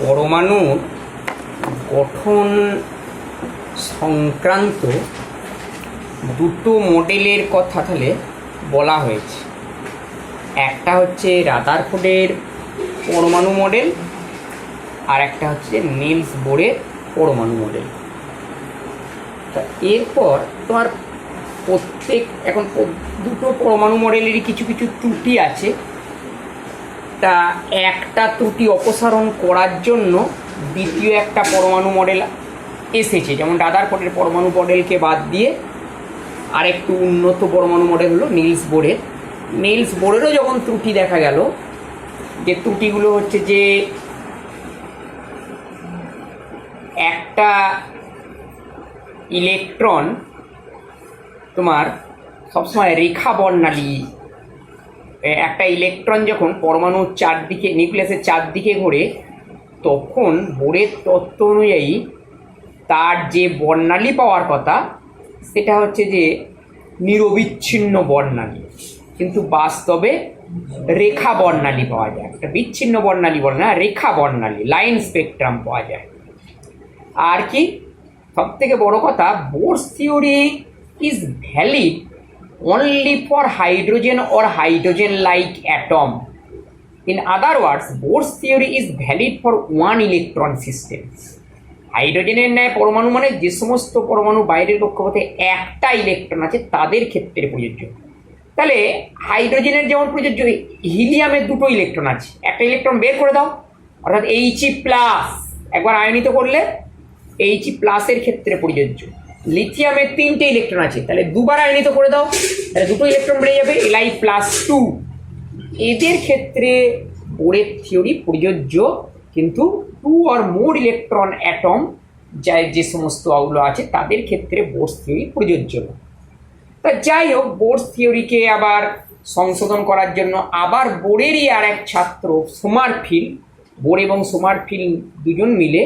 পরমাণুর গঠন সংক্রান্ত দুটো মডেলের কথা তাহলে বলা হয়েছে। একটা হচ্ছে রাদারফোর্ডের পরমাণু মডেল, আর একটা হচ্ছে নিলস বোরের পরমাণু মডেল। তা এরপর তোমার এখন দুটো পরমাণু মডেলেরই কিছু কিছু ত্রুটি আছে। তা একটা ত্রুটি অপসারণ করার জন্য দ্বিতীয় একটা পরমাণু মডেল এসেছে, যেমন রাদারফোর্ডের পরমাণু মডেলকে বাদ দিয়ে আরেকটু উন্নত পরমাণু মডেল হলো নিলস বোরের। নিলস বোরেরও যখন ত্রুটি দেখা গেল, যে ত্রুটিগুলো হচ্ছে যে একটা ইলেকট্রন তোমার সবসময় রেখা বর্ণালী, একটা ইলেকট্রন যখন পরমাণুর চারদিকে নিউক্লিয়াসের চারদিকে ঘোরে, তখন বোরের তত্ত্ব অনুযায়ী তার যে বর্ণালী পাওয়ার কথা সেটা হচ্ছে যে নিরবিচ্ছিন্ন বর্ণালী, কিন্তু বাস্তবে রেখা বর্ণালী পাওয়া যায়। একটা বিচ্ছিন্ন বর্ণালী বলে না, রেখা বর্ণালী, লাইন স্পেকট্রাম পাওয়া যায়। আর কি সব থেকে বড় কথা, Bohr's theory is valid only for hydrogen or hydrogen-like atom. In other words, Bohr's theory is valid for one electron system. হাইড্রোজেনের ন্যায় পরমাণু মানে যে সমস্ত পরমাণু বাইরের কক্ষপথে একটা ইলেকট্রন আছে তাদের ক্ষেত্রে প্রযোজ্য। তাহলে হাইড্রোজেনের যেমন প্রযোজ্য, হিলিয়ামের দুটো ইলেকট্রন আছে, একটা ইলেকট্রন বের করে দাও, অর্থাৎ He+, একবার আয়নিত করলে He+ এর ক্ষেত্রে প্রযোজ্য। লিথিয়ামের তিনটে ইলেকট্রন আছে, তাহলে দুবার আয়নিত করে দাও, তাহলে দুটো ইলেকট্রন বেড়ে যাবে, Li+2। এদের ক্ষেত্রে বোরের থিওরি প্রযোজ্য, কিন্তু 2 or more ইলেকট্রন অ্যাটম যে সমস্ত ওগুলো আছে তাদের ক্ষেত্রে বোরস থিওরি প্রযোজ্য না। তা যাই হোক, বোরস থিওরিকে আবার সংশোধন করার জন্য আবার বোরেরই আর এক ছাত্র সোমারফিল্ড, বোর এবং সোমারফিল্ড দুজন মিলে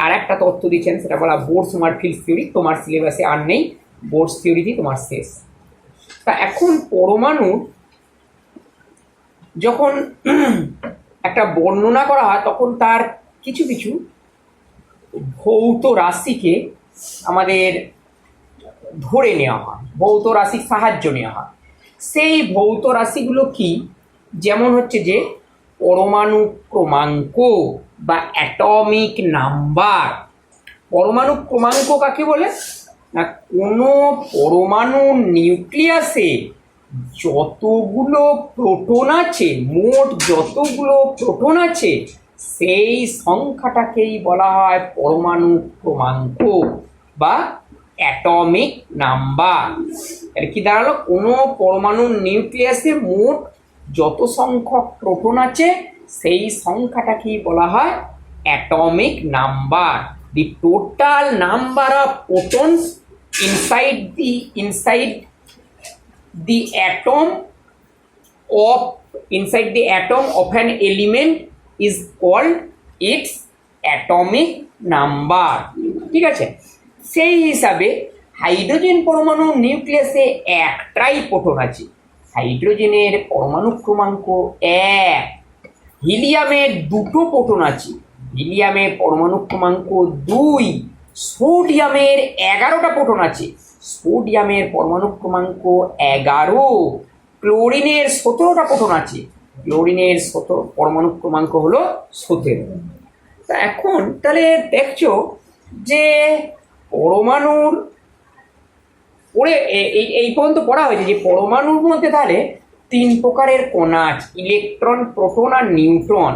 আর একটা তথ্য দিচ্ছেন, সেটা বলা বোর সোমারফিল্ড থিওরি। তোমার সিলেবাসে আর নেই, বোরস থিওরিটি তোমার শেষ। তা এখন পরমাণু যখন একটা বর্ণনা করা হয়, তখন তার কিছু কিছু ভৌত রাশিকে আমাদের ধরে নেওয়া হয়, ভৌত রাশির সাহায্য নেওয়া হয়। সেই ভৌত রাশিগুলো কি? যেমন হচ্ছে যে পরমাণু ক্রমাঙ্ক বা অ্যাটমিক নাম্বার। পরমাণু ক্রমাঙ্ক কাকে বলে না, কোনো পরমাণু নিউক্লিয়াসে যতগুলো প্রোটন আছে, মোট যতগুলো প্রোটন আছে, সেই সংখ্যাটাকেই বলা হয় পরমাণু ক্রমাঙ্ক বা অ্যাটমিক নাম্বার। তাহলে কি দাঁড়ালো, কোনো পরমাণু নিউক্লিয়াসে মোট যত সংখ্যক প্রোটন আছে সেই সংখ্যাটাকেই বলা হয় atomic number. The total number of protons inside the atom of an element is called its atomic number। ঠিক আছে, সেই হিসাবে হাইড্রোজেন পরমাণু নিউক্লিয়াসে একটাই প্রোটন আছে, হাইড্রোজেনের পরমাণু ক্রমাঙ্ক 1। হিলিয়ামের দুটো প্রোটন আছে, হিলিয়ামের পরমাণু ক্রমাঙ্ক 2। সোডিয়ামের 11টা প্রোটন আছে, সোডিয়ামের পরমাণু ক্রমাঙ্ক 11। ক্লোরিনের 17টা প্রোটন আছে, ক্লোরিনের পরমাণু ক্রমাঙ্ক হলো 17। তা এখন তাহলে দেখছো যে পরমাণুর পড়ে এই পর্যন্ত পড়া হয়েছে যে পরমাণুর মধ্যে তাহলে 3 প্রকারের কণা আছে, ইলেকট্রন, প্রোটন আর নিউট্রন।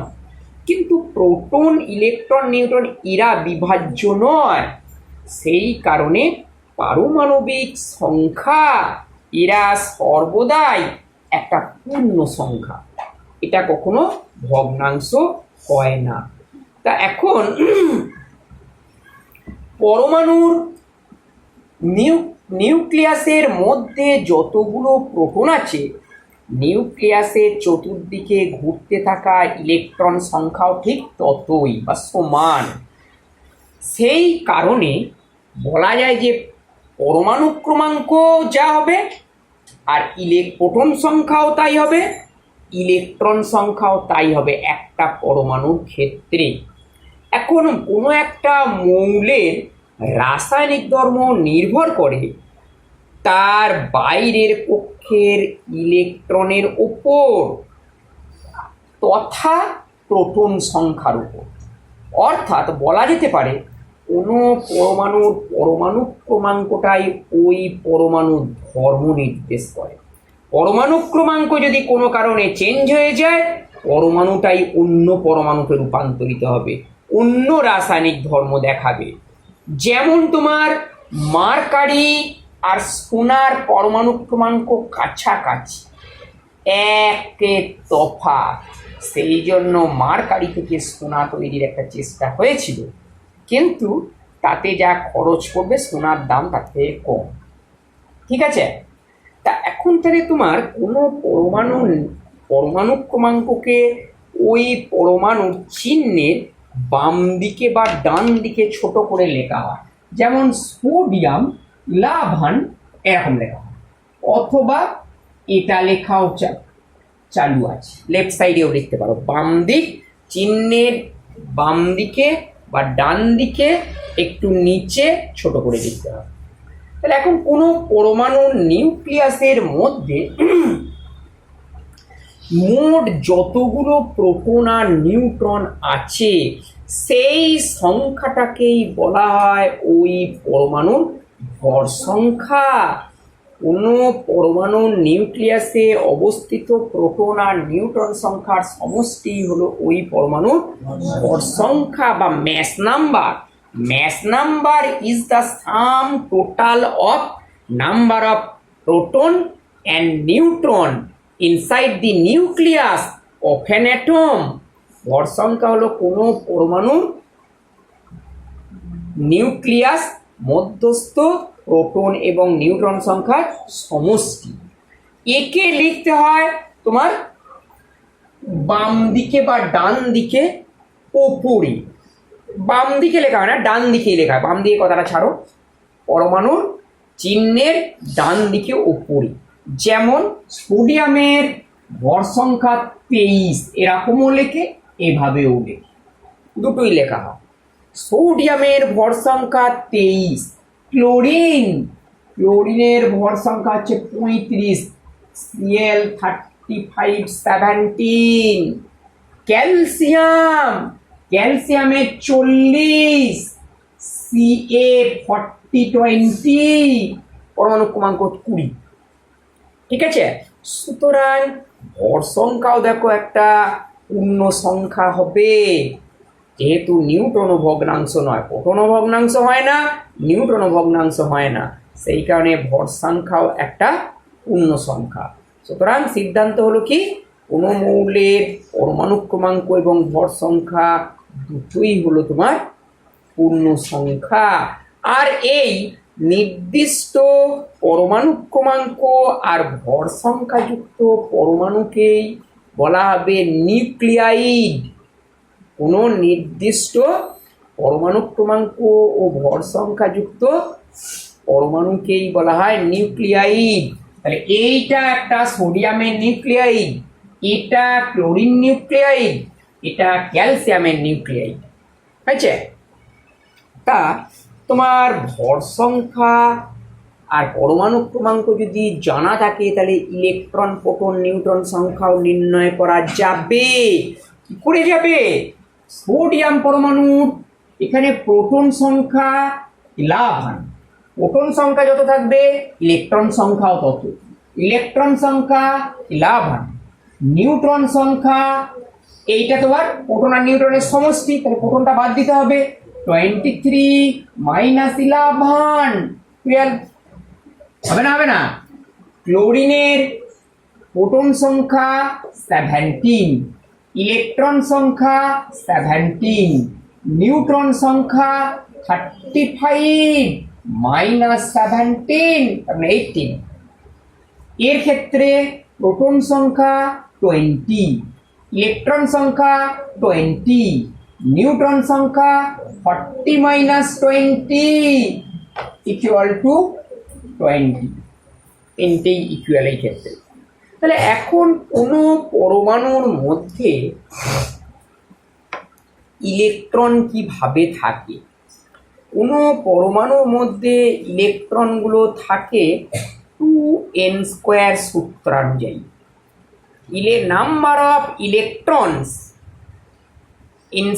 কিন্তু প্রোটন, ইলেকট্রন, নিউট্রন এরা বিভাজ্য নয়, সেই কারণে পারমাণবিক সংখ্যা এরা সর্বদাই একটা পূর্ণ সংখ্যা, এটা কখনো ভগ্নাংশ হয় না। তা এখন পরমাণুর নিউক্লিয়াসের মধ্যে যতগুলো প্রোটন আছে, নিউক্লিয়াসের চতুর্দিকে ঘুরতে থাকা ইলেকট্রন সংখ্যাও ঠিক ততই বা সমান। সেই কারণে বলা যায় যে পরমাণু ক্রমাঙ্ক যা হবে আর প্রোটন সংখ্যাও তাই হবে, ইলেকট্রন সংখ্যাও তাই হবে একটা পরমাণুর ক্ষেত্রে। এখন কোনো একটা মৌলের রাসায়নিক ধর্ম নির্ভর করে তার বাইরের কক্ষের ইলেকট্রনের উপর তথা প্রোটন সংখ্যার উপর। অর্থাৎ বলা যেতে পারে কোনো পরমাণুর পরমাণু ক্রমাঙ্কটাই ওই পরমাণুর ধর্ম নির্দেশ করে। পরমাণু ক্রমাঙ্ক যদি কোনো কারণে চেঞ্জ হয়ে যায়, পরমাণুটাই অন্য পরমাণুতে রূপান্তরিত হবে, অন্য রাসায়নিক ধর্ম দেখাবে। যেমন তোমার মার্কারি আর সোনার পরমাণু ক্রমাঙ্ক কাছাকাছি, একে তফাৎ, সেই জন্য মার্কারি থেকে সোনা তৈরির একটা চেষ্টা হয়েছিল, কিন্তু তাতে যা খরচ করবে সোনার দাম তার থেকে কম। ঠিক আছে, তা এখন থেকে তোমার কোনো পরমাণু ক্রমাঙ্ককে ওই পরমাণুর চিহ্নের বাম দিকে বা ডান দিকে ছোট করে লেখা হয়। যেমন সোডিয়াম 11 এরকম লেখা হয়, অথবা এটা লেখাও চালু আছে, লেফট সাইডেও লিখতে পারো। বাম দিক চিহ্নের বাম দিকে বা ডান দিকে একটু নিচে ছোট করে লিখতে হবে। তাহলে এখন কোনো পরমাণুর নিউক্লিয়াসের মধ্যে মোট যতগুলো প্রোটন আর নিউট্রন আছে সেই সংখ্যাটাকেই বলা হয় ওই পরমাণুর ভর সংখ্যা। কোনো পরমাণুর নিউক্লিয়াসে অবস্থিত প্রোটন আর নিউট্রন সংখ্যার সমষ্টি হলো ওই পরমাণুর ভর সংখ্যা বা mass number. Mass number is the sum total of number of proton and neutron inside the nucleus of an atom. ভর সংখ্যা হলো কোনো পরমাণুর নিউক্লিয়াস মধ্যস্থ প্রোটন এবং নিউট্রন সংখ্যার সমষ্টি। একে লিখতে হয় তোমার বাম দিকে বা ডান দিকে ওপরে। বাম দিকে লেখা হয় না, ডান দিকেই লেখা হয়। বাম দিকে কথাটা ছাড়ো, পরমাণুর চিহ্নের ডান দিকে ওপরে। যেমন সোডিয়ামের ভর সংখ্যা 23, এরকমও লেখে, এভাবেও লেখে, দুটোই লেখা হয়। সোডিয়ামের ভর সংখ্যা 23। ক্লোরিনের ভর সংখ্যা হচ্ছে 35, Cl3517। ক্যালসিয়ামের 40, Ca4020, পরমাণু ক্রমাঙ্ক 20। ঠিক আছে, সুতরাং ভর সংখ্যাও দেখো একটা পূর্ণ সংখ্যা হবে, যেহেতু নিউট্রন ভগ্নাংশ নয়, প্রোটন ভগ্নাংশ হয় না, নিউট্রন ভগ্নাংশ হয় না, সেই কারণে ভর সংখ্যাও একটা পূর্ণ সংখ্যা। সুতরাং সিদ্ধান্ত হলো কি, কোনো মৌলের পরমাণু ক্রমাঙ্ক এবং ভর সংখ্যা দুটোই হলো তোমার পূর্ণ সংখ্যা। আর এই নির্দিষ্ট পরমাণু ক্রমাঙ্ক আর ভর সংখ্যাযুক্ত পরমাণুকেই বলা হবে নিউক্লিয়াইড। কোনো নির্দিষ্ট পরমাণু ক্রমাঙ্ক ও ভর সংখ্যাযুক্ত পরমাণুকেই বলা হয় নিউক্লিয়াইড। তাহলে এইটা একটা সোডিয়ামের নিউক্লিয়াইড, এটা ক্লোরিন নিউক্লিয়াইড, এটা ক্যালসিয়ামের নিউক্লিয়াইড। আছে, তা তোমার ভর সংখ্যা আর পরমাণু ক্রমাঙ্ক যদি জানা থাকে, তাহলে ইলেকট্রন প্রোটন নিউট্রন সংখ্যাও নির্ণয় করা যাবে। কি করে যাবে? সোডিয়াম পরমাণুর এখানে প্রোটন সংখ্যা 11, প্রোটন সংখ্যা যত থাকবে ইলেকট্রন সংখ্যাও তত। ইলেকট্রন সংখ্যা 11, নিউট্রন সংখ্যা, এইটা তোমার প্রোটন আর নিউট্রনের সমষ্টি, তাহলে প্রোটনটা বাদ দিতে হবে, 23 মাইনাস 11 12, হবে না। ক্লোরিনের প্রোটন সংখ্যা 17, ইলেকট্রন সংখ্যা 17, নিউট্রন সংখ্যা 35 মাইনাস 17 মানে 18। এর ক্ষেত্রে প্রোটন সংখ্যা 20, ইলেকট্রন সংখ্যা 20, নিউট্রন সংখ্যা 40 মাইনাস 20 ইকুয়াল টু 20, তিনটেই ইকুয়াল এই ক্ষেত্রে। তাহলে এখন কোনো পরমাণুর মধ্যে ইলেকট্রন কিভাবে থাকে। কোনো পরমাণুর মধ্যে ইলেকট্রনগুলো থাকে 2n² সূত্রানুযায়ী। Number of electrons in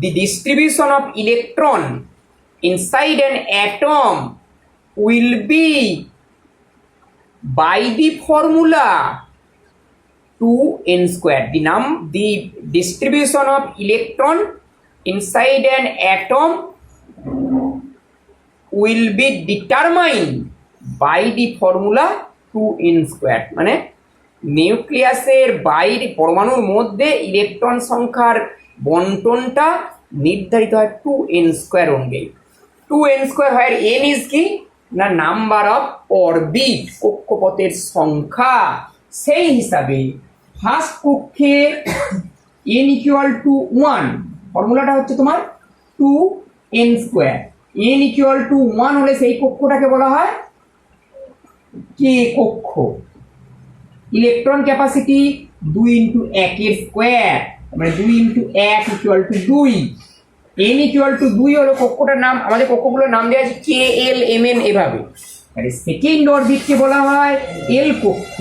the distribution of electron inside an atom will be by the formula 2n². The distribution of electron inside an atom will be determined by the formula 2n². মানে নিউক্লিয়াসের বাইরে পরমাণুর মধ্যে electron সংখ্যার বন্টনটা নির্ধারিত হয় 2n² অনুযায়ী। 2n² হয় n ইজ কি না নাম্বার অফ অরবিট, কক্ষপথের সংখ্যা। সেই হিসাবে ফার্স্ট কক্ষে n = 1, ফর্মুলাটা হচ্ছে তোমার 2n²। n = 1 হলে সেই কক্ষটাকে বলা হয় কে কক্ষ। ইলেকট্রন ক্যাপাসিটি 2 × 1 এর স্কয়ার, মানে 2 × 1 = 2। n = 2 হলো কক্ষটার নাম। আমাদের কক্ষগুলোর নাম দেওয়া আছে কে, এল, এম, এন এভাবে। তাহলে সেকেন্ড অরবিটকে বলা হয় এল কক্ষ।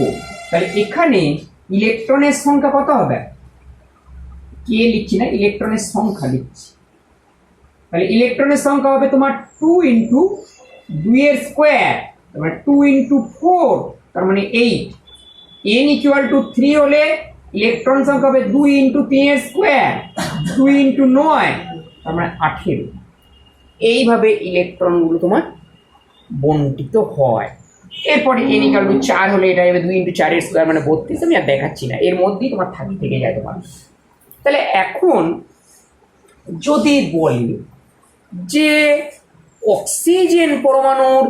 তাহলে এখানে ইলেকট্রনের সংখ্যা কত হবে? কে লিখছি না, ইলেকট্রনের সংখ্যা লিখছি। তাহলে ইলেকট্রনের সংখ্যা হবে তোমার 2 × 2 এর স্কয়ার, মানে 2 × 4, তার মানে 8। n = 3 হলে ইলেকট্রন সংখ্যা হবে 2 × 3 এর স্কয়ার, 2 × 9, তার মানে 18। এইভাবে ইলেকট্রনগুলো তোমার বন্টিত হয়। এরপরে n = 4 হলে এটা হবে 2 × 4 এর স্কয়ার, মানে 32। আমি আর দেখাচ্ছি না, এর মধ্যেই তোমার থেকে যায় তোমার। তাহলে এখন যদি বলি যে অক্সিজেন পরমাণুর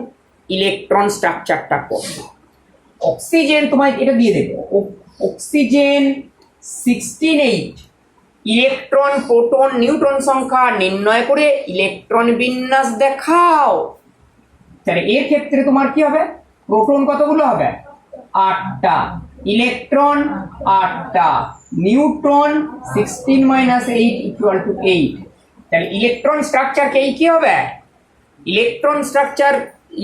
ইলেকট্রন স্ট্রাকচারটা কত, অক্সিজেন তোমায় এটা দিয়ে দেবে। অক্সিজেন 16, ইলেকট্রন, প্রোটন, নিউট্রন সংখ্যা নির্ণয় করে ইলেকট্রন বিন্যাস দেখাও। তাহলে এর ক্ষেত্রে তোমার কি হবে? প্রোটন কতগুলো হবে? 8টা, ইলেকট্রন 8টা, নিউট্রন 16 - 8 = 8। তাহলে ইলেকট্রন স্ট্রাকচার কি হবে? ইলেকট্রন স্ট্রাকচার,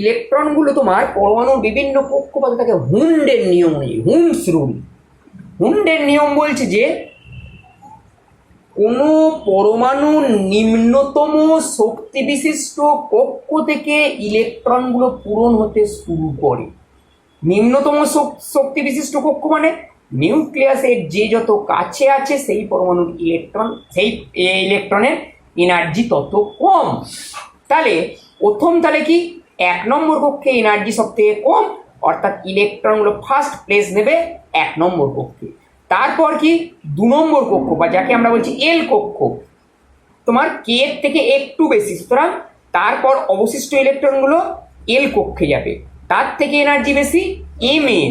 ইলেকট্রনগুলো তোমার পরমাণুর বিভিন্ন কক্ষপথে থাকে হুন্ডের নিয়ম অনুযায়ী। হুন্ডস রুল। হুন্ডের নিয়ম বলছে যে কোনো পরমাণু নিম্নতম শক্তি বিশিষ্ট কক্ষ থেকে ইলেকট্রনগুলো পূরণ হতে শুরু করে। নিম্নতম শক্তি বিশিষ্ট কক্ষ মানে নিউক্লিয়াসের যে যত কাছে আছে সেই পরমাণুর ইলেকট্রন, সেই ইলেকট্রনের এনার্জি তত কম। তাহলে তাহলে কি 1 নম্বর কক্ষে এনার্জি সব থেকে কম, অর্থাৎ ইলেকট্রনগুলো ফার্স্ট প্লেস নেবে 1 নম্বর কক্ষে। তারপর কি 2 নম্বর কক্ষ, বা যাকে আমরা বলছি এল কক্ষ, তোমার কে এর থেকে একটু বেশি, সুতরাং তারপর অবশিষ্ট ইলেকট্রনগুলো এল কক্ষে যাবে। তার থেকে এনার্জি বেশি এম এ,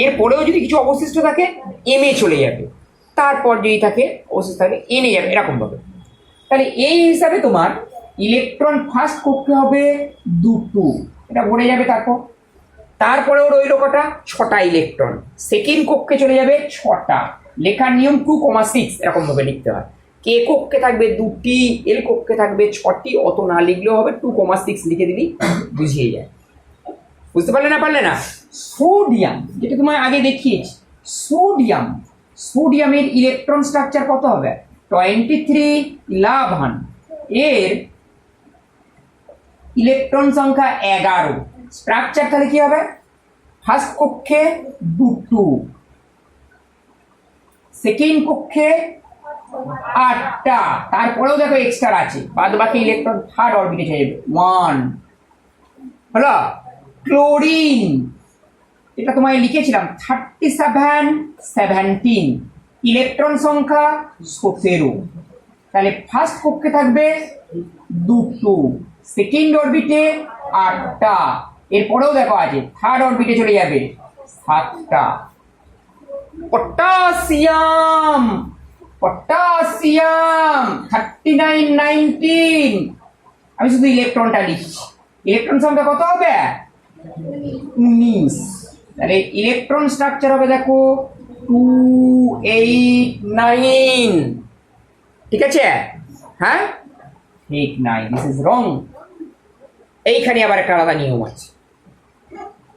এরপরেও যদি কিছু অবশিষ্ট থাকে এম এ চলে যাবে, তারপর যদি থাকে অবশিষ্ট থাকে এন এ যাবে, এরকম ভাবে। তাহলে এই হিসাবে তোমার ইলেকট্রন ফার্স্ট কক্ষে হবে 2, এটা ভরে যাবে। তারপরেও রইল কটা? 6টা ইলেকট্রন। সেকেন্ড কক্ষে চলে যাবে 6টা। লেখার নিয়ম 2,6 এরকম ভাবে লিখতে হয়। কে কক্ষে থাকবে 2টি, এল কক্ষে থাকবে 6টি। অত না লিখলেও হবে, 2,6 লিখে দিলেই বুঝিয়ে যায়। বুঝতে পারলে না? সোডিয়াম, যেটা তোমায় আগে দেখিয়েছি, সোডিয়ামের ইলেকট্রন স্ট্রাকচার কত হবে? 23 11। এর ইলেকট্রন সংখ্যা 11। স্ট্রাকচার তাহলে কি হবে? ফার্স্ট কক্ষে 2, সেকেন্ড কক্ষে 8টা, তারপরেও দেখো এক্সট্রা আছে, বাদ বাকি ইলেকট্রন থার্ড অরবিটে চলে যাবে 1। হলো ক্লোরিন, এটা তোমায় লিখেছিলাম 37 17, ইলেকট্রন সংখ্যা 17। তাহলে ফার্স্ট কক্ষে থাকবে 2, সেকেন্ড অরবিটে 8টা, এরপরেও দেখো আছে, থার্ড অরবিটে চলে যাবে 7টা। পটাশিয়াম 39 19, আমি শুধু ইলেকট্রনটা লিখছি। ইলেকট্রন সংখ্যা কত হবে? 19। তাহলে ইলেকট্রন স্ট্রাকচার হবে দেখো 2 8 9। ঠিক আছে? হ্যাঁ, ঠিক নাই, দিস ইজ রং। এইখানে আবার একটা আলাদা নিয়ম আছে,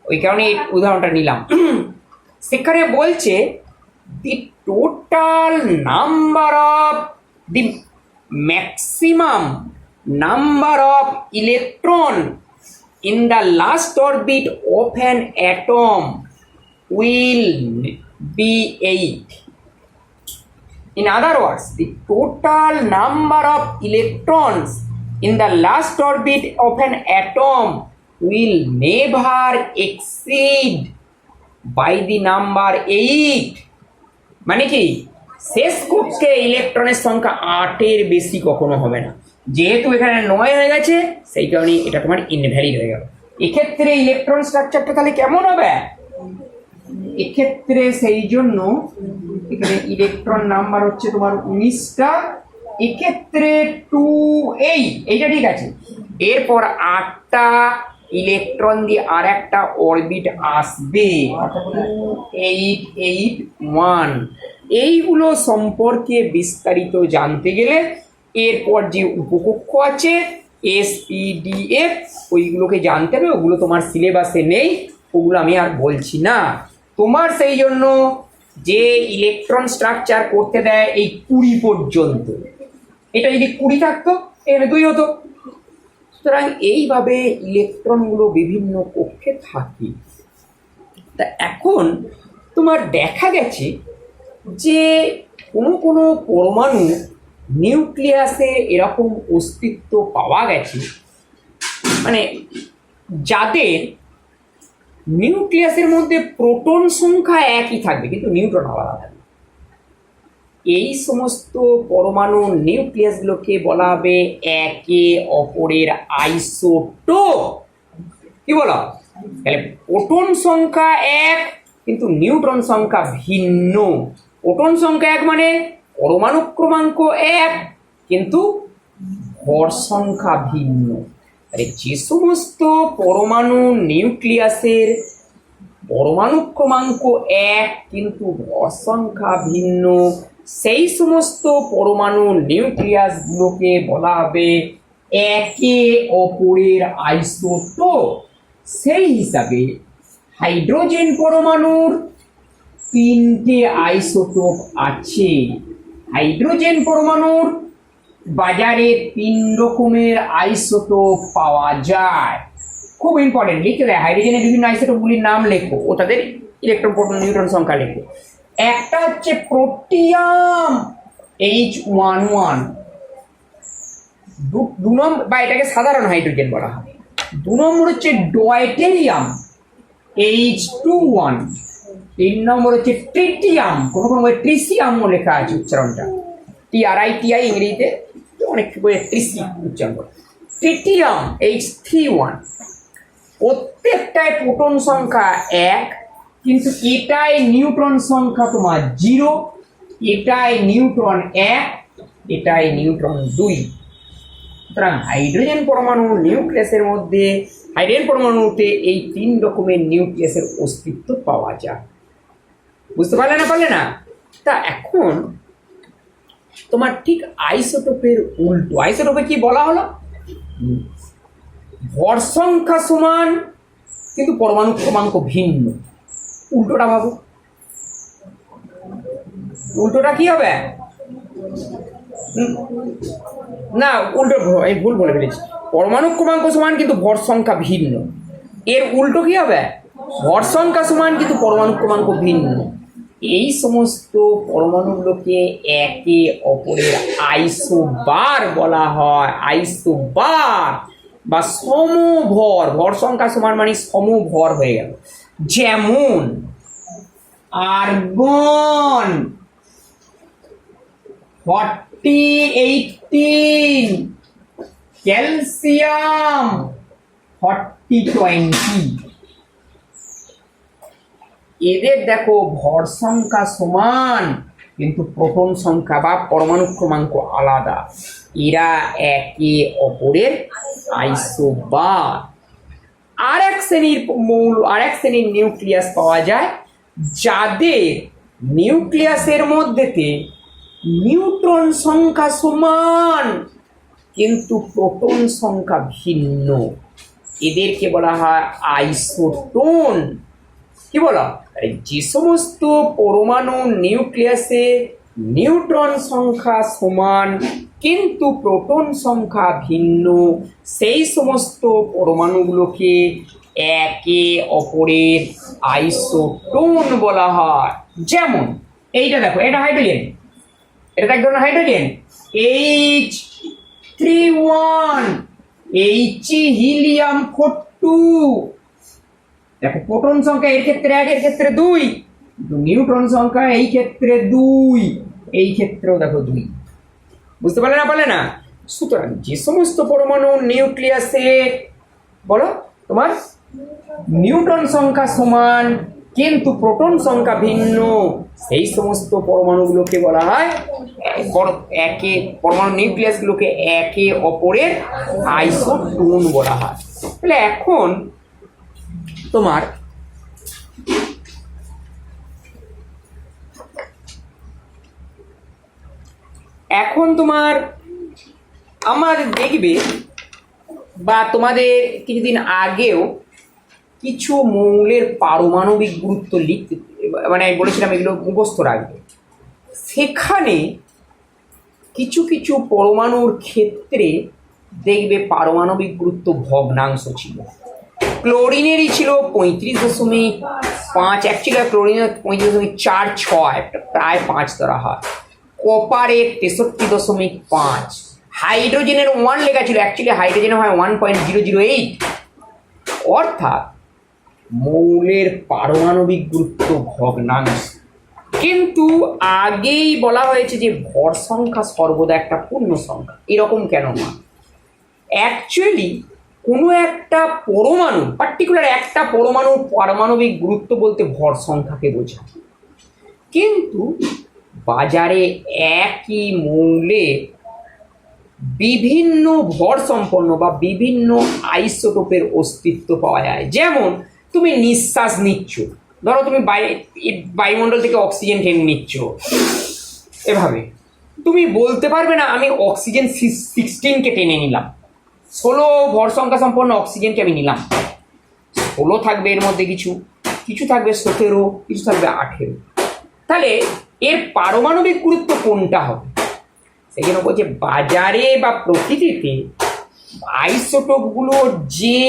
ওই কারণে এই উদাহরণটা নিলাম। সেখানে বলছে দি total number of the maximum number of electron in the last orbit of an atom will be 8. In other words, the total number of electrons in the last orbit of an atom will never exceed by the number 8. মানে কি, শেষ কক্ষে ইলেকট্রনের সংখ্যা 8-এর বেশি কখনো হবে না। যেহেতু এখানে 9 হয়ে গেছে, সেই কারণে এটা তোমার ইনভ্যালিড হয়ে গেল। এক্ষেত্রে ইলেকট্রন স্ট্রাকচারটা তাহলে কেমন হবে? এক্ষেত্রে সেই জন্য এখানে ইলেকট্রন নাম্বার হচ্ছে তোমার 19টা, এক্ষেত্রে 2 এইটা ঠিক আছে। এরপর 8টা ইলেকট্রন দিয়ে আর একটা অরবিট আসবে, 8 8 1। এইগুলো সম্পর্কে বিস্তারিত জানতে গেলে এরপর যে উপকক্ষ আছে SPDF, ওইগুলোকে জানতে হবে। ওগুলো তোমার সিলেবাসে নেই, ওগুলো আমি আর বলছি না। তোমার সেই জন্য যে ইলেকট্রন স্ট্রাকচার করতে দেয় এই 20 পর্যন্ত, এটা যদি 20 থাকতো এখানে 2 হতো। সুতরাং এইভাবে ইলেকট্রনগুলো বিভিন্ন কক্ষে থাকে। তা এখন তোমার দেখা গেছে যে কোনো কোনো পরমাণু নিউক্লিয়াসে এরকম অস্তিত্ব পাওয়া গেছে, মানে যাদের নিউক্লিয়াসের মধ্যে প্রোটন সংখ্যা একই থাকবে কিন্তু নিউট্রন আলাদা থাকবে। এই সমস্ত পরমাণু নিউক্লিয়াসগুলোকে বলা হবে একে অপরের আইসোটোপ। কি বলো? তাহলে প্রোটন সংখ্যা এক কিন্তু নিউট্রন সংখ্যা ভিন্ন। প্রোটন সংখ্যা এক মানে পরমাণু ক্রমাঙ্ক এক কিন্তু ভর সংখ্যা ভিন্ন। আরে যে সমস্ত পরমাণু নিউক্লিয়াসের পরমাণু ক্রমাঙ্ক এক কিন্তু ভর সংখ্যা ভিন্ন, সেই সমস্ত পরমাণু নিউক্লিয়াসগুলোকে বলা হবে একে অপরের আইসোটোপ। সেই হিসাবে হাইড্রোজেন পরমাণুর 3টে আইসোটোপ আছে। হাইড্রোজেন পরমাণুর বাজারে 3 রকমের আইসোটোপ পাওয়া যায়। খুব ইম্পর্টেন্ট, লিখে দেয় হাইড্রোজেনের বিভিন্ন আইসোটোপগুলির নাম লেখো ও তাদের ইলেকট্রন প্রোটন নিউট্রন সংখ্যা লেখো। একটা হচ্ছে প্রোটিয়াম H11, 2 নম্বর, বা এটাকে সাধারণ হাইড্রোজেন বলা হয়। 2 নম্বর হচ্ছে ডয়টেরিয়াম H21, 3 নম্বর হচ্ছে ট্রিটিয়াম, কোনো কোনো বই ট্রিসিয়ামও লেখা আছে উচ্চারণটা, TRITI ইংরেজিতে, অনেক বই ট্রিসি উচ্চারণ করে। ট্রিটিয়াম H31, প্রত্যেকটায় প্রোটন সংখ্যা 1 কিন্তু এটাই নিউট্রন সংখ্যা তোমার 0, এটাই নিউট্রন 1, এটাই নিউট্রন 2। সুতরাং হাইড্রোজেন পরমাণু নিউক্লিয়াসের মধ্যে, হাইড্রোজেন পরমাণুতে এই 3 রকমের নিউক্লিয়াসের অস্তিত্ব পাওয়া যায়। বুঝতে পারলে না? পারলে না? তা এখন তোমার ঠিক আইসোটোপের উল্টো। আইসোটোপে কি বলা হলো? ভর সংখ্যা সমান কিন্তু পরমাণু ক্রমাঙ্ক ভিন্ন। উল্টোটা ভাবো, উল্টোটা কি হবে? না, উল্টো আমি ভুল বলে ফেলেছি। পরমাণু ক্রমাঙ্ক সমান কিন্তু ভর সংখ্যা ভিন্ন। এর উল্টো কি হবে? ভর সংখ্যা সমান কিন্তু পরমাণু ক্রমাঙ্ক ভিন্ন। এই সমস্ত পরমাণুগুলোকে একে অপরের আইসোবার বলা হয়। আইসোবার বা সমভর, ভর সংখ্যা সমান মানে সমভর হয়ে গেল। যেমন আর্গন 4018, ক্যালসিয়াম 4020। এদের দেখো ভর সংখ্যা সমান কিন্তু প্রোটন সংখ্যা বা পরমাণু ক্রমাঙ্ক আলাদা। এরা একে অপরের আইসোবার। আরেক শ্রেণীর নিউক্লিয়াস পাওয়া যায় যাদের নিউক্লিয়াসের মধ্যেতে নিউট্রন সংখ্যা সমান কিন্তু প্রোটন সংখ্যা ভিন্ন, এদেরকে বলা হয় আইসোটোন। কি বলা? যে সমস্ত পরমাণু নিউক্লিয়াসে নিউট্রন সংখ্যা সমান কিন্তু প্রোটন সংখ্যা ভিন্ন, সেই সমস্ত পরমাণুগুলোকে একে অপরের আইসোটোন বলা হয়। যেমন এইটা দেখো, এটা হাইড্রোজেন, এটা এক ধরনের হাইড্রোজেন, H31, হিলিয়াম 42। দেখো প্রোটন সংখ্যা এর ক্ষেত্রে 1, এর ক্ষেত্রে 2, নিউট্রন সংখ্যা এই ক্ষেত্রে 2, এই ক্ষেত্রেও দেখো 2। বুঝতে পারলে না? সুতরাং যে সমস্ত পরমাণু নিউক্লিয়াসে বলো তোমার নিউট্রন সংখ্যা সমান কিন্তু প্রোটন সংখ্যা ভিন্ন, সেই সমস্ত পরমাণুগুলোকে বলা হয় পরমাণু নিউক্লিয়াসগুলোকে একে অপরের আইসোটোন বলা হয়। তাহলে এখন তোমার আমাদের দেখবে বা তোমাদের কিছুদিন আগেও কিছু মৌলের পারমাণবিক গুরুত্ব লিখতে, মানে আমি বলেছিলাম এগুলো মুখস্থ রাখবে। সেখানে কিছু কিছু পরমাণুর ক্ষেত্রে দেখবে পারমাণবিক গুরুত্ব ভগ্নাংশ ছিল। ক্লোরিনেরই ছিল 35.5, অ্যাকচুয়ালি ক্লোরিনের 35.46, প্রায় 5 ধরা হয়। কপারের 63.5, হাইড্রোজেনের 1 লেখা ছিল, অ্যাকচুয়ালি হাইড্রোজেনের হয় 1.008। অর্থাৎ মৌলের পারমাণবিক গুরুত্ব ভগ্নাংশ। কিন্তু আগেই বলা হয়েছে যে ভর সংখ্যা সর্বদা একটা পূর্ণ সংখ্যা। এরকম কেন না? অ্যাকচুয়ালি কোনো একটা পরমাণু, পার্টিকুলার একটা পরমাণুর পারমাণবিক গুরুত্ব বলতে ভর সংখ্যাকে বোঝায়। কিন্তু বাজারে একই মৌলে বিভিন্ন ভর সম্পন্ন বা বিভিন্ন আইসোটোপের অস্তিত্ব পাওয়া যায়। যেমন তুমি নিঃশ্বাস নিচ্ছ, ধরো তুমি বায়ুমণ্ডল থেকে অক্সিজেন টেনে নিচ্ছ, এভাবে তুমি বলতে পারবে না আমি অক্সিজেন 16কে টেনে নিলাম, 16 ভর সংখ্যা সম্পন্ন অক্সিজেনকে আমি নিলাম। 16 থাকবে এর মধ্যে, কিছু থাকবে 17, কিছু থাকবে 18। তাহলে এর পারমাণবিক গুরুত্ব কোনটা হবে? সেই জন্য বলছে বাজারে বা প্রকৃতিতে আইসোটোপগুলো যে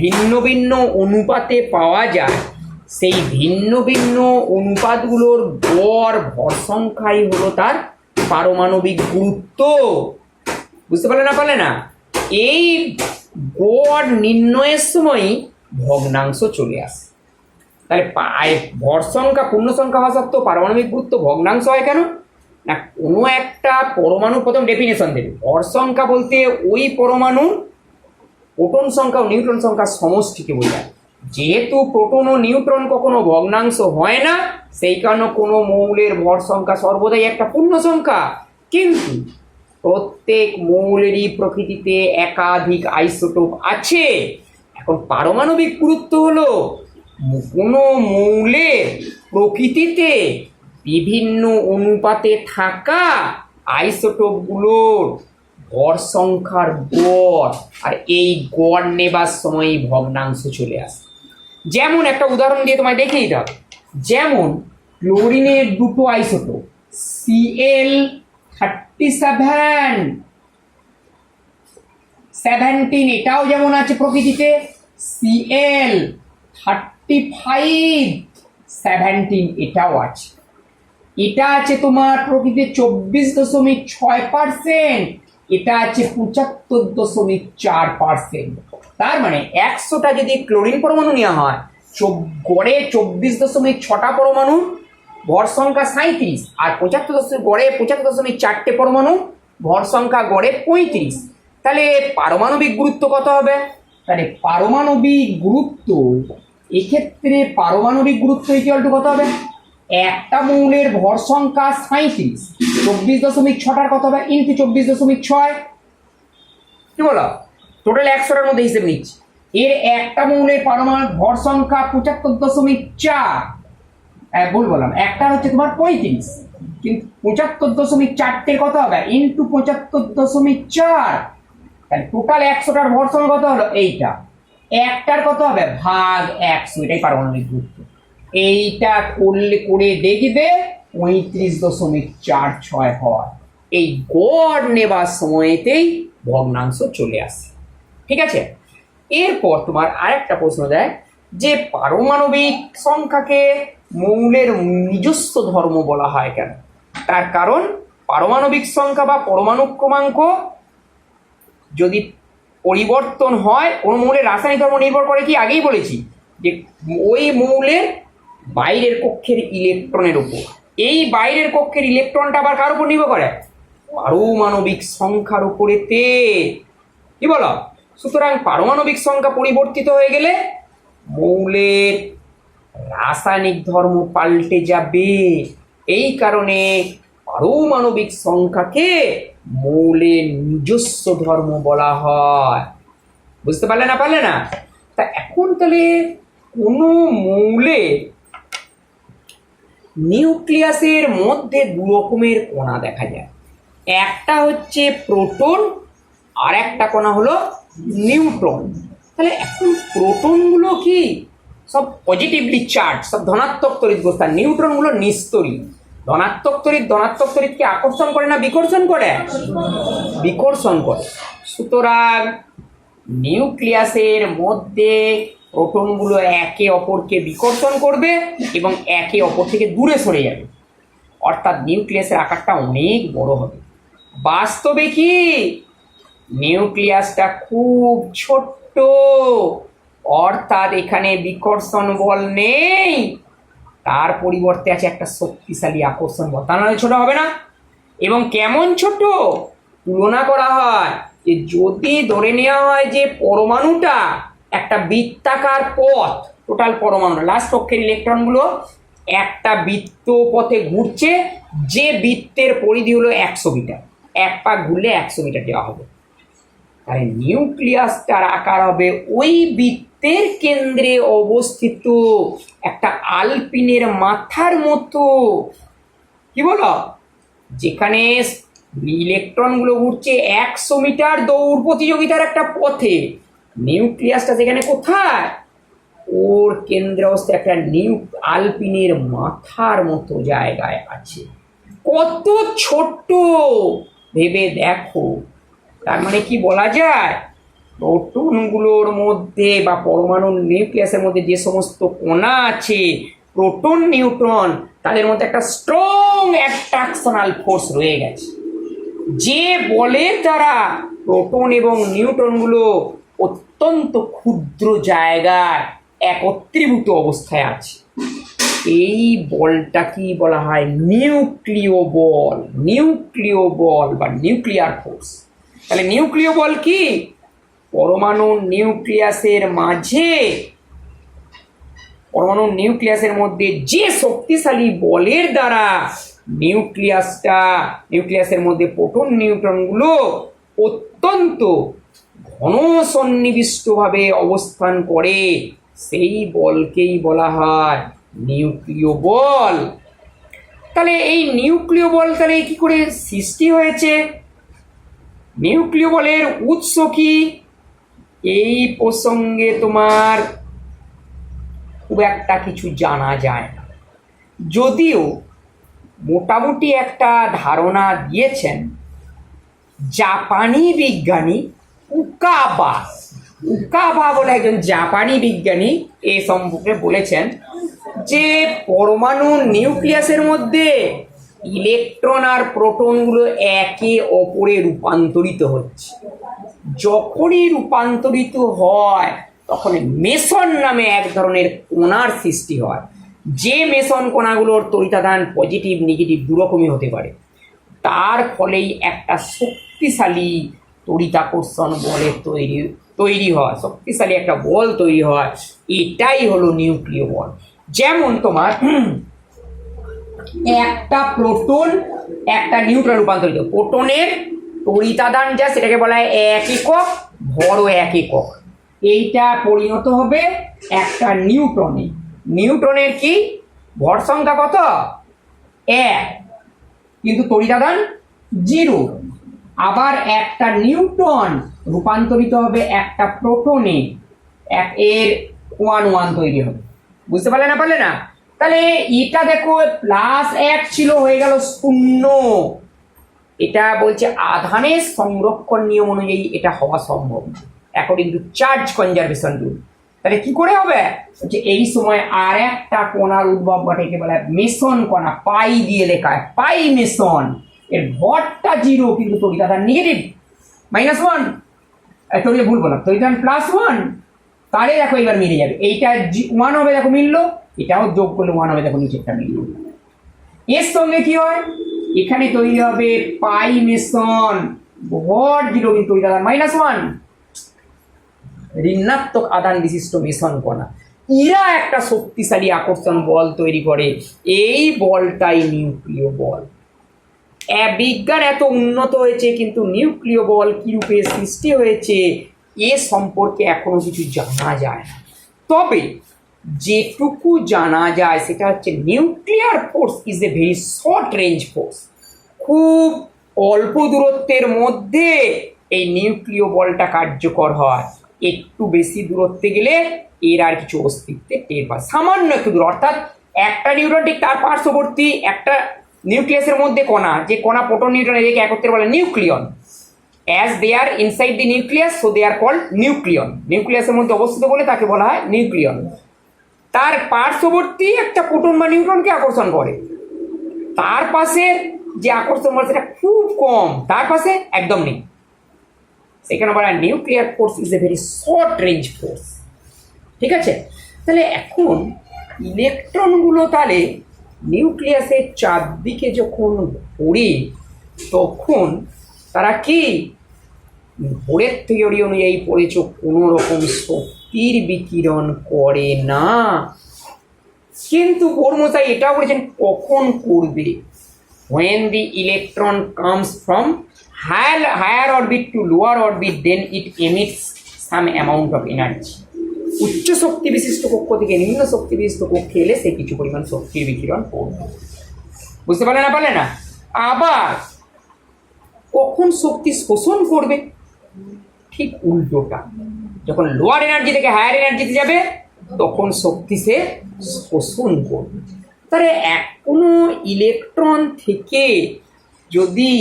ভিন্ন ভিন্ন অনুপাতে পাওয়া যায়, সেই ভিন্ন ভিন্ন অনুপাতগুলোর গড় ভর সংখ্যাই হলো তার পারমাণবিক গুরুত্ব। বুঝতে পারলে না? এই গড় নির্ণয়ের সময়ই ভগ্নাংশ চলে আসে। তাহলে ভর সংখ্যা পূর্ণ সংখ্যা হওয়া সত্ত্বেও পারমাণবিক গুরুত্ব ভগ্নাংশ হয় কেন না? কোনো একটা পরমাণু প্রথম ডেফিনেশন দেবে, ভর সংখ্যা বলতে ওই পরমাণু প্রোটন সংখ্যা ও নিউট্রন সংখ্যা সমষ্টিকে বোঝায়। যেহেতু প্রোটন ও নিউট্রন কখনো ভগ্নাংশ হয় না, সেই কারণে কোনো মৌলের ভর সংখ্যা সর্বদাই একটা পূর্ণ সংখ্যা। কিন্তু প্রত্যেক মৌলেরই প্রকৃতিতে একাধিক আইসোটোপ আছে। এখন পারমাণবিক গুরুত্ব হলো কোনো মৌলের প্রকৃতিতে বিভিন্ন অনুপাতে থাকা আইসোটোপগুলোর ভর সংখ্যার গড়, আর এই গড় নেবার সময় ভগ্নাংশ চলে আসে। যেমন একটা উদাহরণ দিয়ে তোমায় দেখিয়ে দিতে হবে। যেমন ক্লোরিনের দুটো আইসোটোপ Cl37, 17, এটাও যেমন আছে প্রকৃতিতে, Cl35, 17, এটাও আছে। এটা আছে তোমার প্রকৃতিতে 24.6%, এটা আছে 75.4%। তার মানে 100টা যদি ক্লোরিন পরমাণু নেওয়া হয়, গড়ে 24.6টা পরমাণু, ভর সংখ্যা 37, আর গড়ে 75.4টে পরমাণু, ভর সংখ্যা গড়ে 35। তাহলে পারমাণবিক গুরুত্ব কত হবে? তাহলে পারমাণবিক গুরুত্ব এক্ষেত্রে পারমাণবিক গুরুত্ব ইকুয়াল টু কত হবে? একটা মৌলের ভর সংখ্যা 37, 24.6টার কত হবে? ইন্টু 24.6। কি বলো? টোটাল 100টার মধ্যে হিসেব নিচ্ছি। এর একটা মৌলের পারমাণবিক ভর সংখ্যা 75.4, ভুল বললাম, একটা হচ্ছে তোমার 35, কিন্তু 75.4 কত হবে ইন্টু 75.4, তাহলে টোটাল 100টার ভর সমান কত হলো এইটা, একটার কত হবে ভাগ 100, এটাই পারমাণবিক গুরুত্ব। এইটা করলে করে দেখবে 35.46 হয়। এই গড় নেবার সময়তেই ভগ্নাংশ চলে আসে। ঠিক আছে, এরপর তোমার আরেকটা প্রশ্ন দেয় যে পারমাণবিক সংখ্যাকে মৌলের নিজস্ব ধর্ম বলা হয় কেন? তার কারণ পারমাণবিক সংখ্যা বা পরমাণু ক্রমাঙ্ক যদি পরিবর্তন হয়, কোন মৌলের রাসায়নিক ধর্ম নির্ভর করে কি, আগেই বলেছি যে ওই মৌলের বাইরের কক্ষের ইলেকট্রনের উপর। এই বাইরের কক্ষের ইলেকট্রনটা আবার কার উপর নির্ভর করে? পারমাণবিক সংখ্যার উপরেতে। কি বলো? সুতরাং পারমাণবিক সংখ্যা পরিবর্তিত হয়ে গেলে মৌলের রাসায়নিক ধর্ম পাল্টে যাবে। এই কারণে পারমাণবিক সংখ্যাকে মৌলের নিজস্ব ধর্ম বলা হয়। বুঝতে পারলে না? পারলে না? তা এখন তাহলে কোন মৌলে নিউক্লিয়াসের মধ্যে দু রকমের কণা দেখা যায়, একটা হচ্ছে প্রোটন আর একটা কণা হলো নিউট্রন। তাহলে এখন প্রোটনগুলো কি সব পজিটিভলি চার্জ, সব ধনাত্মক তড়িৎ, আর নিউট্রনগুলো নিস্তরী। ধনাত্মক তড়িৎকে আকর্ষণ করে না বিকর্ষণ করে? বিকর্ষণ করে। সুতরাং নিউক্লিয়াসের মধ্যে প্রোটনগুলো একে অপরকে বিকর্ষণ করবে এবং একে অপর থেকে দূরে সরে যাবে, অর্থাৎ নিউক্লিয়াসের আকারটা অনেক বড় হবে। বাস্তবে কি নিউক্লিয়াসটা খুব ছোট্ট, অর্থাৎ এখানে বিকর্ষণ বল নেই, তার পরিবর্তে আছে একটা শক্তিশালী আকর্ষণ বল। তা নাহলে ছোট হবে না। এবং কেমন ছোট? তুলনা করা হয় যে যদি ধরে নেওয়া হয় যে পরমাণুটা একটা বৃত্তাকার পথ, টোটাল পরমাণু লাস্ট কক্ষের ইলেকট্রনগুলো একটা বৃত্ত পথে ঘুরছে, যে বৃত্তের পরিধি হলো 100 মিটার, এক পা ঘুরলে 100 মিটার দেওয়া হবে। তাহলে নিউক্লিয়াসটার আকার হবে ওই বৃত্তের কেন্দ্রে অবস্থিত একটা আলপিনের মাথার মতো। কি বলো? যেখানে ইলেকট্রনগুলো ঘুরছে 100 মিটার দৌড় প্রতিযোগিতার একটা পথে, নিউক্লিয়াসটা সেখানে কোথায়? ওর কেন্দ্রে অবস্থায় একটা আলপিনের মাথার মতো জায়গায় আছে। কত ছোট্ট ভেবে দেখো। তার মানে কি বলা যায়, প্রোটনগুলোর মধ্যে বা পরমাণুর নিউক্লিয়াসের মধ্যে যে সমস্ত কণা আছে, প্রোটন নিউট্রন, তাদের মধ্যে একটা স্ট্রং অ্যাট্রাকশনাল ফোর্স রয়ে গেছে, যে বলের দ্বারা প্রোটন এবং নিউট্রনগুলো অত্যন্ত ক্ষুদ্র জায়গায় একত্রীভূত অবস্থায় আছে। এই বলটা কি বলা হয়? নিউক্লিয় বল। নিউক্লিয় বল বা নিউক্লিয়ার ফোর্স। তাহলে নিউক্লিয় বল কি? পরমাণুর নিউক্লিয়াসের নিউক্লিয়াসের মধ্যে যে শক্তিশালী বলের দ্বারা নিউক্লিয়াসের মধ্যে প্রোটন নিউট্রনগুলো অত্যন্ত ঘন সন্নিবিষ্টভাবে অবস্থান করে, সেই বলকেই বলা হয় নিউক্লিয় বল। তাহলে এই নিউক্লিয় বল তাহলে কি করে সৃষ্টি হয়েছে? নিউক্লিয় বলের উৎস কি? এই প্রসঙ্গে তোমার খুব একটা কিছু জানা যায় না, যদিও মোটামুটি একটা ধারণা দিয়েছেন জাপানি বিজ্ঞানী উকাবা বলে একজন জাপানি বিজ্ঞানী। এ সম্পর্কে বলেছেন যে পরমাণু নিউক্লিয়াসের মধ্যে ইলেকট্রন আর প্রোটনগুলো একে অপরে রূপান্তরিত হচ্ছে। যখনই রূপান্তরিত হয় তখন মেসন নামে এক ধরনের কণার সৃষ্টি হয়, যে মেসন কণাগুলোর তড়িতাদান পজিটিভ নেগেটিভ দুরকমই হতে পারে। তার ফলেই একটা শক্তিশালী তড়িতাকর্ষণ বলের তৈরি হয়, শক্তিশালী একটা বল তৈরি হয়। এটাই হলো নিউক্লিয় বল। যেমন তোমার একটা প্রোটন একটা নিউট্রন রূপান্তরিত, প্রোটনের তড়িতাদান যা সেটাকে বলা হয় 1 একক, ভরও 1 একক। এইটা পরিণত হবে একটা নিউট্রনে। নিউট্রনের কি ভর সংখ্যা কত? 1। কিন্তু তড়িতাদান 0। আবার একটা নিউট্রন রূপান্তরিত হবে একটা প্রোটনে, এর 1 1 তৈরি হবে। বুঝতে পারলে না? তাহলে এটা দেখো +1 ছিল, হয়ে গেল 0। এটা বলছে আধানের সংরক্ষণ নিয়ম অনুযায়ী এটা হওয়া সম্ভব, according to charge conservation rule. তাহলে কি করে হবে? যে এই সময় আর একটা কণার উদ্ভব ঘটে, একে বলে মেসন কণা, পাই দিয়ে লেখা হয়, পাই মেসন। এর ভরটা 0 কিন্তু তড়িতাদান নেগেটিভ, -1। তড়িৎ ভুল বললাম, তড়িতাদান +1। তাহলে দেখো এবার মিলে যাবে, এইটা 1 হবে, দেখো মিললো, এটাও যোগ করলে 1 হবে, দেখো নিচেরটা মিলল। এর সঙ্গে কি হয়, এখানে তৈরি হবে পাই মেসন, ভর 0 কিন্তু তড়িতাদান -1, ঋণাত্মক আধান বিশিষ্ট মেসন কণা। এরা একটা শক্তিশালী আকর্ষণ বল তৈরি করে, এই বলটাই নিউক্লিয় বল। বিজ্ঞান এত উন্নত হয়েছে, কিন্তু নিউক্লিয় বল কি রূপে সৃষ্টি হয়েছে এ সম্পর্কে এখনো কিছু জানা যায় না। তবে যেটুকু জানা যায় সেটা হচ্ছে nuclear force is a very short range force. খুব অল্প দূরত্বের মধ্যে এই নিউক্লিয় বলটা কার্যকর হয়, একটু বেশি দূরত্বে গেলে এর আর কিছু অস্তিত্বে টের পায়। সামান্য একটু দূর, অর্থাৎ একটা নিউট্রন ঠিক তার পার্শ্ববর্তী একটা নিউক্লিয়াসের মধ্যে কণা, যে কণা প্রোটন নিউট্রন এদেরকে একত্রে বলে nucleon. As they are inside the nucleus so they are called nucleon. নিউক্লিয়াসের মধ্যে অবস্থিত বলে তাকে বলা হয় নিউক্লিয়ন। তার পার্শ্ববর্তী একটা প্রোটন বা নিউট্রনকে আকর্ষণ করে, তার পাশে যে আকর্ষণ করে সেটা খুব কম, তার পাশে একদম নেই, সেখানে বলা হয় nuclear force is a very short range force. ঠিক আছে? তাহলে এখন ইলেকট্রনগুলো তাহলে নিউক্লিয়াসের চারদিকে যখন ঘোরে তখন তারা কি ভোরের থিওরি অনুযায়ী পড়েছ কোনো রকম শক্তির বিকিরণ করে না, কিন্তু বোরমশাই এটাও বলেছেন কখন করবে। when the electron comes from higher orbit to lower orbit then it emits some amount of energy। উচ্চ শক্তি বিশিষ্ট কক্ষ থেকে নিম্ন শক্তি বিশিষ্ট কক্ষে এলে সে কিছু পরিমাণ শক্তির বিকিরণ করবে। বুঝতে পারলে না? আবার কখন শক্তি শোষণ করবে, ঠিক উল্টোটা, যখন লোয়ার এনার্জি থেকে হায়ার এনার্জিতে যাবে তখন শক্তি সে শোষণ করবে। তাহলে কোনো ইলেকট্রন থেকে যদি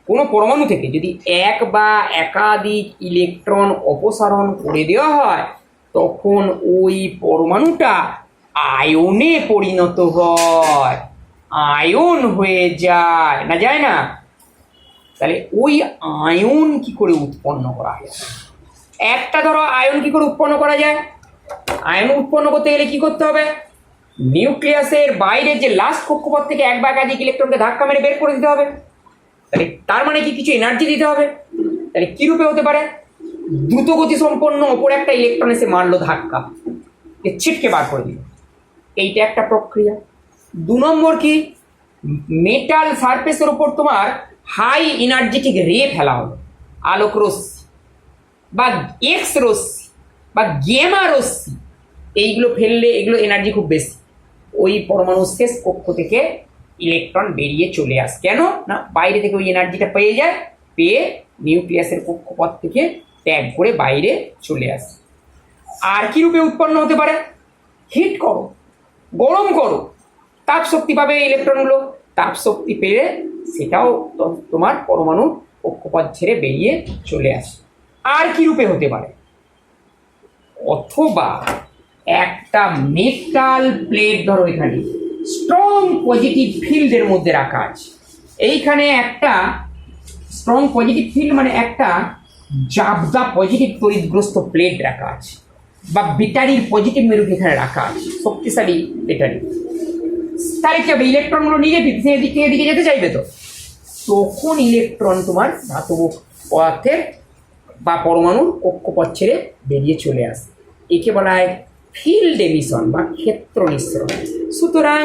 কোনো পরমাণু থেকে যদি এক বা একাধিক ইলেকট্রন অপসারণ করে দেওয়া হয় তখন ওই পরমাণুটা আয়নে পরিণত হয়, আয়ন হয়ে যায় না, যায় না? তাহলে ওই আয়ন কি করে উৎপন্ন করা যায়? একটা ধরো আয়ন কি করে উৎপন্ন করা যায়? আয়ন উৎপন্ন করতে গেলে কি করতে হবে? নিউক্লিয়াসের বাইরে যে লাস্ট কক্ষপথ থেকে এক বা একাধিক ইলেকট্রনকে ধাক্কা মেরে বের করে দিতে হবে। তাহলে তার মানে কি কিছু এনার্জি দিতে হবে। তাহলে কি রূপে হতে পারে? দ্রুত গতি সম্পন্ন ওপর একটা ইলেকট্রন এসে মারলো ধাক্কা, ছিটকে বার করে দিল, এইটা একটা প্রক্রিয়া। 2 নম্বর কি, মেটাল সারফেসের উপর তোমার হাই এনার্জেটিক রে ফেলা হলো, আলোক রশ্মি বা এক্স রশ্মি বা গেমা রশ্মি, এইগুলো ফেললে এগুলো এনার্জি খুব বেশি, ওই পরমাণু শেষ কক্ষ থেকে ইলেকট্রন বেরিয়ে চলে আসে। কেন না, বাইরে থেকে ওই এনার্জিটা পেয়ে যায়, পেয়ে নিউক্লিয়াসের কক্ষপথ থেকে ত্যাগ করে বাইরে চলে আসে। আর কি রূপে উৎপন্ন হতে পারে? হিট করো, গরম করো, তাপ শক্তি পাবে ইলেকট্রনগুলো, তাপ শক্তি পেলে সেটাও তোমার পরমাণু কক্ষপথ ছেড়ে বেরিয়ে চলে আসে। আর কি রূপে হতে পারে? অথবা একটা মেটাল প্লেট ধরো, এখানে স্ট্রং পজিটিভ ফিল্ডের মধ্যে রাখা আছে, এইখানে একটা স্ট্রং পজিটিভ ফিল্ড মানে একটা জাবদা পজিটিভ তড়িৎগ্রস্ত প্লেট রাখা আছে, বা ব্যাটারির পজিটিভ মেরুকে এখানে রাখা আছে, শক্তিশালী ব্যাটারি। তাহলে কি হবে? ইলেকট্রনগুলো নেগেটিভ, সে এদিকে যেতে চাইবে, তো তখন ইলেকট্রন তোমার ধাতব পদার্থের বা পরমাণুর কক্ষপথ ছেড়ে বেরিয়ে চলে আসে, একে বলা হয় ফিল্ড এমিশন বা ক্ষেত্র নিঃসরণ। সুতরাং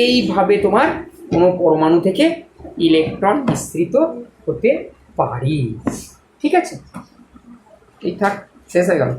এইভাবে তোমার কোনো পরমাণু থেকে ইলেকট্রন নিঃসৃত হতে পারে। ঠিক আছে, ঠিকঠাক শেষ হয়ে গেল।